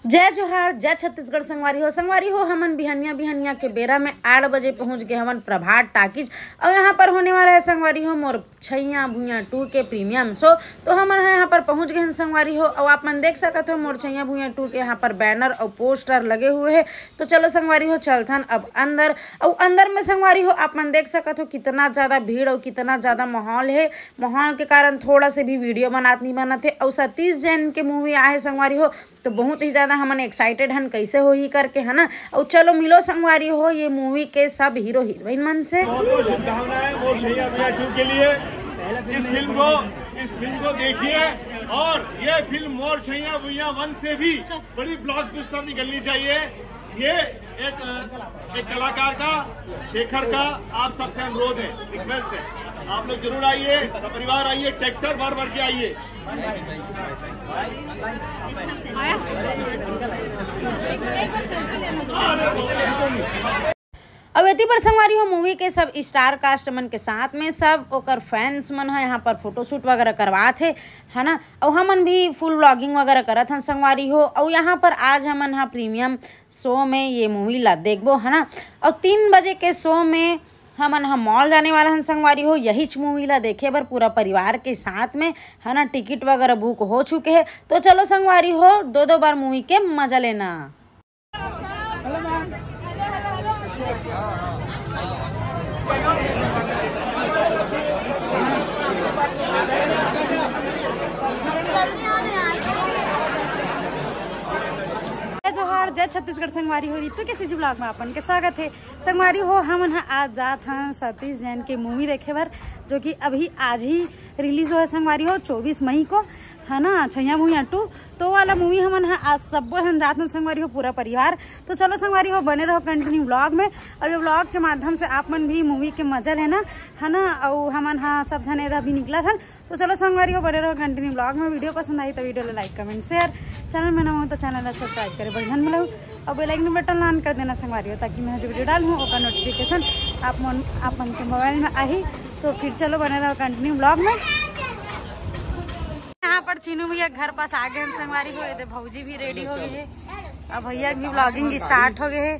जय जोहार, जय छत्तीसगढ़। संगवारी हो हमन बिहनिया के बेरा में 8 बजे पहुंच गए हमन प्रभात टाकीज। और यहाँ पर होने वाला है संगवारी हो मोर छैया भुइयां 2 के प्रीमियम शो। तो हमन यहाँ पर पहुंच गए हैं संगवारी हो। और आप मन देख सकते हो मोर छैया भुइयां 2 के यहाँ पर बैनर और पोस्टर लगे हुए हैं। तो चलो संगवारी हो चलथन अब अंदर। और अंदर में संगवारी हो आप मन देख सकते हो कितना ज़्यादा भीड़ और कितना ज़्यादा माहौल है। माहौल के कारण थोड़ा से भी वीडियो नहीं बनाते। और 37 जन के मूवी आए संगवारी हो, तो बहुत ही ज़्यादा हमन एक्साइटेड हन कैसे हो ही करके, है ना। और चलो मिलो संगवारी हो ये मूवी के सब हीरो हीरोइन मन से। बहुत शुभकामनाएं मोर छैया भुइयां 2 के लिए। इस फिल्म को देखिए और ये फिल्म मोर छैया भुइयां 1 से भी बड़ी ब्लॉकबस्टर निकलनी चाहिए। ये एक कलाकार का, शेखर का आप सबसे अनुरोध है, रिक्वेस्ट है, आप लोग जरूर आइए, सब परिवार आइए, ट्रैक्टर भर के आइए। अवेती पर संगवारी हो मूवी के सब स्टार कास्ट मन के साथ में सब ओकर फैंस मन है यहाँ पर फोटोशूट वगैरह करवाते है ना। और हमन भी फुल व्लॉगिंग वगैरह करत हन संगवारी हो। और यहाँ पर आज हमन यहाँ प्रीमियम शो में ये मूवी ला देखबो, है ना। और 3 बजे के शो में हमन हम मॉल जाने वाला हन संगवारी हो यही मूवी ला देखे बर पूरा परिवार के साथ में, है ना। टिकट वगैरह बुक हो चुके हैं। तो चलो संगवारी हो 2 बार मूवी के मजा लेना। जय छत्तीसगढ़ संगवारी हो रीतु के सीजी ब्लॉग में अपन के स्वागत है संगवारी हो। हम आज जात हैं 37 जन के मूवी देखे बर, जो कि अभी आज ही रिलीज हुआ है संगवारी हो 24 मई को, है ना। छैया भुइयां 2 तो वाला मूवी हमन आज सब हम जात हैं संगवारी हो पूरा परिवार। तो चलो संगवारी हो बने रहो कंटिन्यू ब्लॉग में। और ये ब्लॉग के माध्यम से आप मन भी मूवी के मजा लेना, है ना। और हमन सब जने अभी निकला था। तो चलो संगवारी हो बने रहो कंटिन्यू ब्लॉग में। वीडियो पसंद आई तो वीडियो को लाइक कमेंट शेयर, चैनल में ना हो तो चैनल को सब्सक्राइब करे बढ़िया मिलो। और बेल आइकन बटन ऑन कर देना संगवारी हो, ताकि मैं जो वीडियो डालूँ उसका नोटिफिकेशन आप मन के मोबाइल में आई। तो फिर चलो बने रहो कंटिन्यू ब्लॉग में। यहाँ पर चीनू भैया घर पास आ गए संगवारी हो। भौजी भी रेडी हो गई है, अब भैया की ब्लॉगिंग स्टार्ट हो गए है।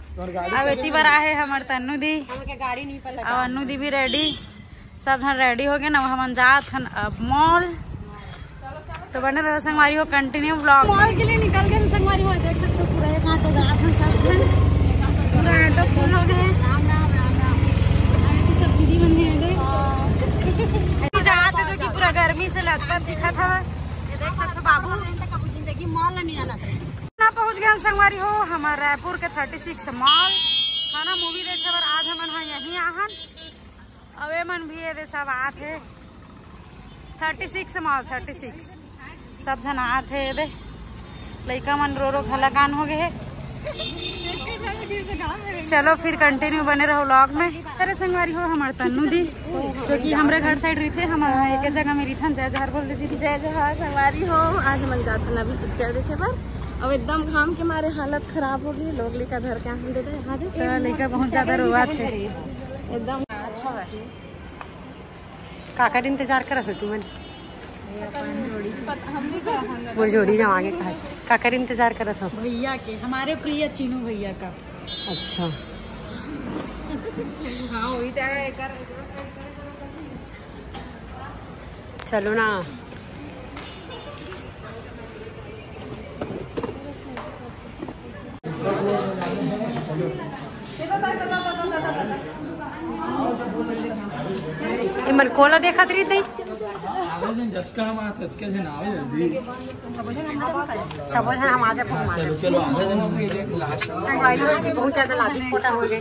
अब इतनी बार आए हमारे तन्नू दी और अन्नू दी भी रेडी, सब जन रेडी हो गए ना। हम जात हन अब मॉल। तो बने रहो संगवारी हो कंटिन्यू ब्लॉग। मॉल के लिए निकल गए संगवारी हो, देख सकते हो पूरा एक ऑटो जात हन, सब जन पूरा ऑटो फुल हो गए। सब दीदी बन गए जाते तो पूरा गर्मी से लगता दिखा था। ये देख सकते हो बाबू जिंदगी मॉल नहीं जाना ना। पहुंच गए संगवारी हो हमारे रायपुर के 36 मॉल, खाना मूवी देखे बर आज हमन यही आहन। अवे मन भी ये सब आते 36 मॉल 36 सब जन आते ये लड़का मन रो घलकान हो गए। चलो फिर कंटिन्यू बने रहो व्लॉग में। अरे संगवारी हो हमारे तन्नू दी, जो कि हमारे घर साइड रही थे, हम एक जगह में रही। जय जोहार बोल रही थी। जय जोहार संगवारी हो। आज हम जाते ना अभी पिक्चर देखे बर। अब एकदम घाम के मारे हालत खराब हो गई। लोग लेकर घर के हम दे लड़का बहुत ज्यादा रोआ थे एकदम। काकर इंतजार करत तू मन वो जोड़ी जम आगे काकर इंतजार करत हो भैया के, हमारे प्रिय चीनू भैया का। अच्छा हाँ वही चलो ना। मन कोला देखा तरी नहीं सब हम आज चलो बहुत ज्यादा लाठी फोटा हो गई।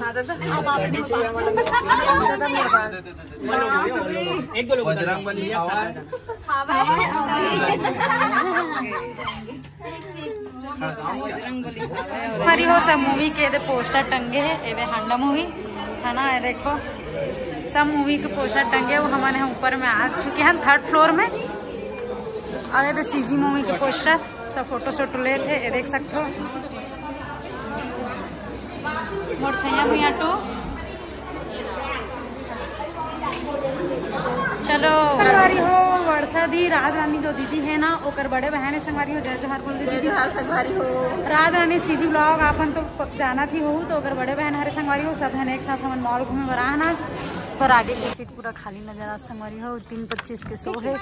हरी हो सब मूवी के पोस्टर टंगे है। ये हांडा मूवी, है ना। ये देखो सब मूवी के पोस्टर टंगे वो हमारे ऊपर में आ चुके हैं 3rd फ्लोर में। और ये सीजी मूवी के पोस्टर सब फोटो शोटो ले थे, ये देख सकते हो। मोर छैया भुइयां 2 चलो हो दी राजरानी जो दीदी है ना ओकर बड़े बहन है संगवारी हो। जय जोहार बोल दी जय जोहार संगवारी हो। राजरानी सीजी ब्लॉग आपन तो जाना थी हो तो ओकर बड़े बहन हरे संगवारी हो। सब है एक साथ हम मॉल घूमे बराहन आज। पर आगे की सीट पूरा खाली नजर आ संगवारी हो। 3:25 के शो है।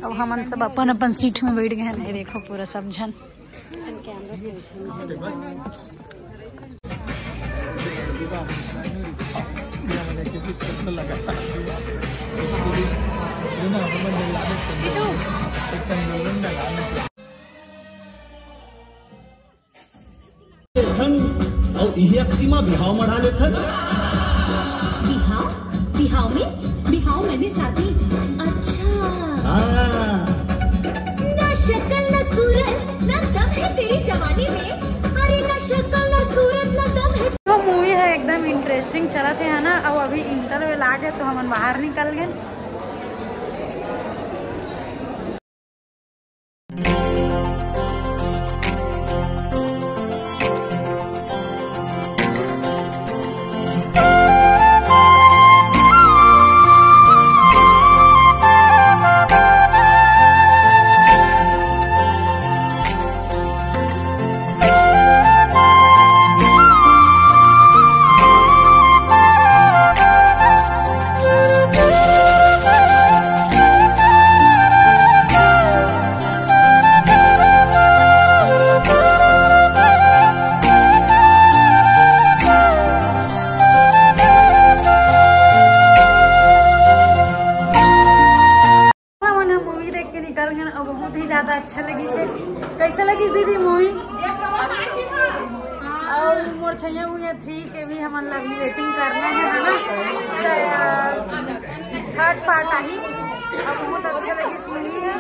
अब हमन सब अपन अपन सीट में बैठ गए हैं। देखो पूरा सब जन और इहे प्रतिमा बिहाव मढ़ा लेथन। बिहाव मीन्स बिहाव मैंने शादी। अच्छा ना शक्ल ना सूरत ना दम है तेरी जवानी में। अरे ना शक्ल ना सूरत ना दम है। तो मूवी है एकदम इंटरेस्टिंग चला थे है ना। अब अभी इंटरवल आ गए तो हम बाहर निकल गए। बहुत ही ज्यादा अच्छा लगी से। कैसा लगी दीदी मूवी? और मोर छैया हुई 3 के भी हम अभी वेटिंग करना है ना। थर्ड पार्ट आई। अब बहुत अच्छा लगी इस मूवी है।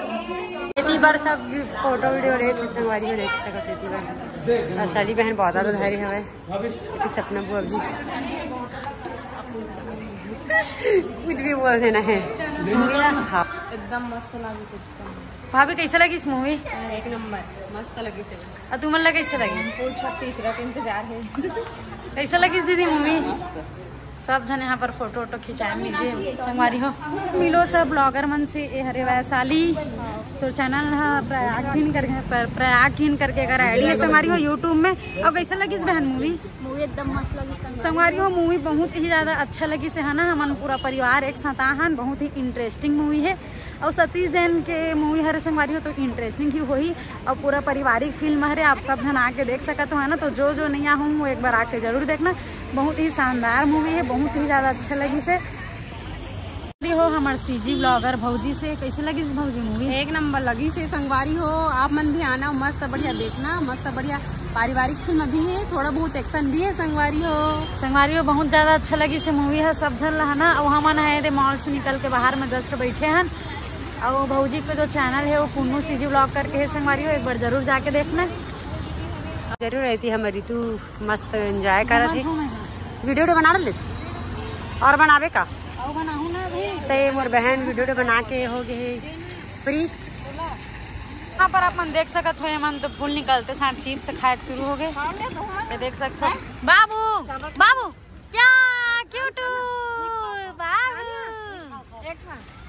इतनी बार सब फोटो वीडियो ले तो संगवारी में देख सकते इतनी बार। और साली बहन बहुत ज़्यादा धारी हमें कि सपना बुआ भी कुछ भी बोल देना है। हाँ एकदम मस्त लगी। भाभी कैसा लगी इस मूवी? एक नंबर मस्त लगी से। और तुम्हारा कैसे लगी? फुल 36 का इंतजार है। कैसा लगी दीदी मूवी? सब जन यहाँ पर फोटो वोटो खिंचाए लीजिए संगवारी हो। मिलो सब ब्लॉगर मन से ए हरे वैशाली तो चैनल प्रयागहीन करके अगर आईडी है संगवारी हो यूट्यूब में। और कैसा लगी इस बहन मूवी? मूवी एकदम मस्त लगी संगवारी हो। मूवी बहुत ही ज्यादा अच्छा लगी से है ना। हमारा पूरा परिवार एक साथ आहन। बहुत ही इंटरेस्टिंग मूवी है। और सतीश जैन के मूवी हरे संगवारी हो तो इंटरेस्टिंग ही होही। और पूरा पारिवारिक फिल्म हरे आप सब जन आके देख सकते हो है ना। तो जो नहीं आहूँ वो एक बार आके जरूर देखना। बहुत ही शानदार मूवी है। बहुत ही ज्यादा अच्छा लगी से हो। हमारे सीजी ब्लॉगर भौजी से कैसे लगी इस भौजी मूवी? एक नंबर लगी से संगवारी हो। आप मन भी आना मस्त बढ़िया देखना। मस्त बढ़िया पारिवारिक फिल्म भी है। थोड़ा बहुत एक्शन भी है संगवारी हो। संगवारी हो बहुत ज्यादा अच्छा लगी से मूवी है। सब झल है ना। और हमन है मॉल से निकल के बाहर में जस्ट बैठे हैं। और भौजी पे जो चैनल है वो पुन्नू सीजी ब्लॉग करके है संगवारी हो। एक बार जरूर जाके देखना जरूर रहती हमारी। तू मस्त एंजॉय कर रही वीडियो बना ले और बनावे का बनाऊ ना तो मोर बहन वीडियो बना के हो गए फ्री। यहाँ पर अपन देख सकत हो मन तो फूल निकलते साथ चिप्स खाए शुरू हो गए। ये देख सकते हो। बाबू बाबू क्या क्यूट बाबू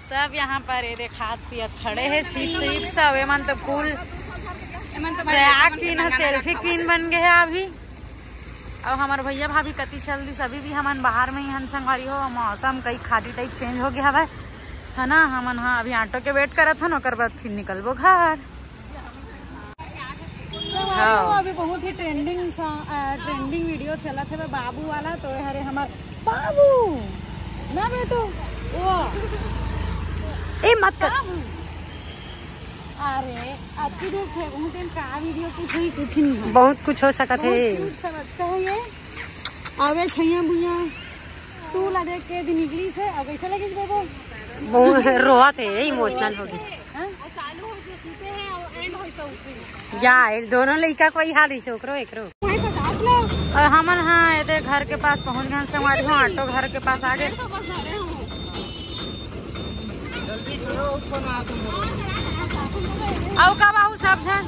सब यहाँ पर ये खात पिया खड़े है। चिप्स सब मन तो फूल प्रयाग क्वीन सेल्फी क्वीन बन गए है अभी। और हमारे भैया भाभी कति चल दी सभी भी हमन बाहर में ही हन संगवारी हो। मौसम कई खाटी टाइप चेंज हो गया है ना। हमन हाँ अभी ऑटो के वेट करत हन। ओकर बाद फिर निकलबो घर। हाँ। अभी बहुत ही ट्रेंडिंग वीडियो चला थे बाबू वाला। तो हरे हमार बाबू ना बेटो वो ए मत अरे अति देख का वीडियो कुछ नहीं है। बहुत कुछ हो सकता है। सब अच्छा है ये। अबे छैया भुइया तू लगे के दिन निकली से। अब कैसा लगी बेबो? बहुत रोआ थे इमोशनल हो गई। या दोनों लड़का कोई हाल ही ओकरो एकरो। और हमन हाँ ये घर के पास पहुंच गए संगवारी हो। ऑटो घर के पास आ गए। आओ कब आऊ सब जन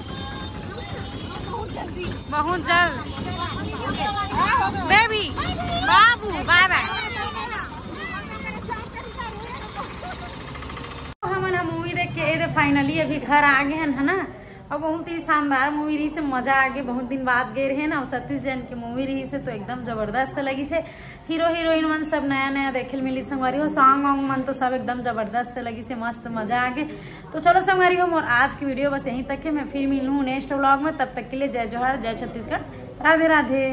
बहुत जल्द। बेबी बाबू बाय बाय। फाइनली अभी घर आ गए हैं, है ना। और बहुत ही शानदार मूवी रही से, मजा आ गए। बहुत दिन बाद गए रहे ना, और सतीश जैन की मूवी रही से तो एकदम जबरदस्त लगी से। हीरो हीरोइन मन सब नया नया देखे मिली संगवारी हो। सॉन्ग वॉन्ग मन तो सब एकदम जबरदस्त लगी से, मस्त मजा आ गए। तो चलो संगवारी हो, और आज की वीडियो बस यहीं तक है। मैं फिर मिलूँ नेक्स्ट व्लॉग में, तब तक के लिए जय जोहार, जय छत्तीसगढ़, राधे राधे।